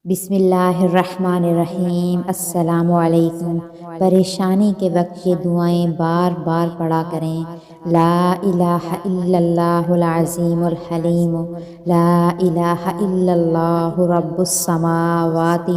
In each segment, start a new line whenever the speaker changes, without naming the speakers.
بسم اللہ الرحمن الرحیم۔ السلام علیکم۔ پریشانی کے وقت یہ دعائیں بار بار پڑھا کریں۔ لا الہ الا اللہ العظیم الحلیم، لا الہ الا اللہ رب السماوات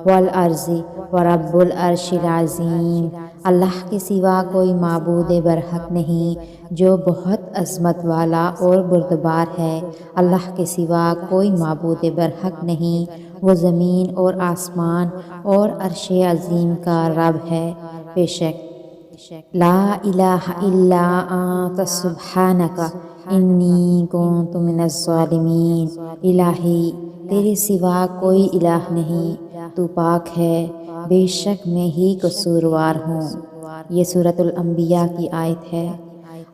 والارض ورب العرش العظیم۔ اللہ کے سوا کوئی معبود برحق نہیں جو بہت عظمت والا اور بردبار ہے۔ اللہ کے سوا کوئی معبود برحق نہیں، وہ زمین اور آسمان اور عرش عظیم کا رب ہے۔ بے شک لا الہ الا انت سبحانک انی کنت من الظالمین۔ الہی تیرے سوا کوئی الہ نہیں، تو پاک ہے، بے شک میں ہی قصوروار ہوں۔ یہ سورۃ الانبیاء کی آیت ہے۔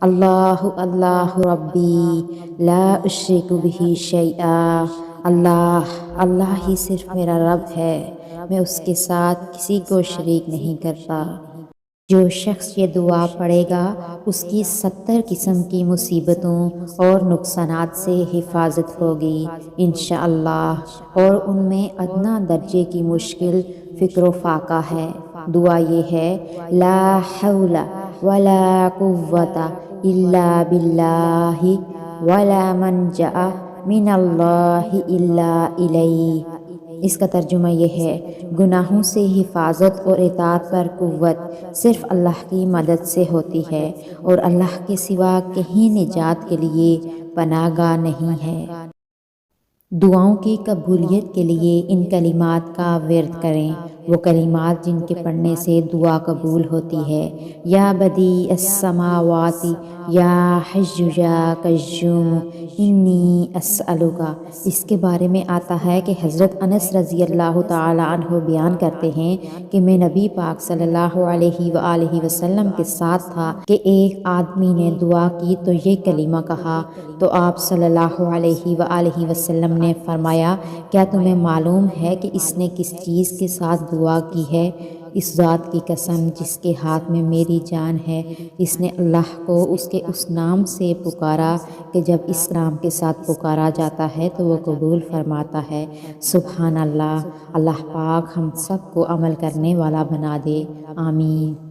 اللہ اللہ ربی لا اشرک بہ شیئا۔ اللہ ہی صرف میرا رب ہے، میں اس کے ساتھ کسی کو شریک نہیں کرتا۔ جو شخص یہ دعا پڑھے گا اس کی 70 قسم کی مصیبتوں اور نقصانات سے حفاظت ہوگی انشاءاللہ، اور ان میں ادنیٰ درجے کی مشکل فقر و فاقہ ہے۔ دعا یہ ہے، لا حول ولا قوت الا باللہ ولا منجأ من اللہ الا الیہ۔ اس کا ترجمہ یہ ہے، گناہوں سے حفاظت اور اطاعت پر قوت صرف اللہ کی مدد سے ہوتی ہے، اور اللہ کے سوا کہیں نجات کے لیے پناہ گاہ نہیں ہے۔ دعاؤں کی قبولیت کے لیے ان کلمات کا ورد کریں، وہ کلمات جن کے پڑھنے سے دعا قبول ہوتی ہے۔ یا بدیع السماوات یا حی یا قیوم انی اسألک۔ اس کے بارے میں آتا ہے کہ حضرت انس رضی اللہ تعالی عنہ بیان کرتے ہیں کہ میں نبی پاک صلی اللہ علیہ وآلہ وسلم کے ساتھ تھا کہ ایک آدمی نے دعا کی تو یہ کلمہ کہا، تو آپ صلی اللہ علیہ وآلہ وسلم نے فرمایا، کیا تمہیں معلوم ہے کہ اس نے کس چیز کے ساتھ دعا کی ہے؟ اس ذات کی قسم جس کے ہاتھ میں میری جان ہے، اس نے اللہ کو اس کے اس نام سے پکارا کہ جب اس نام کے ساتھ پکارا جاتا ہے تو وہ قبول فرماتا ہے۔ سبحان اللہ۔ اللہ پاک ہم سب کو عمل کرنے والا بنا دے، آمین۔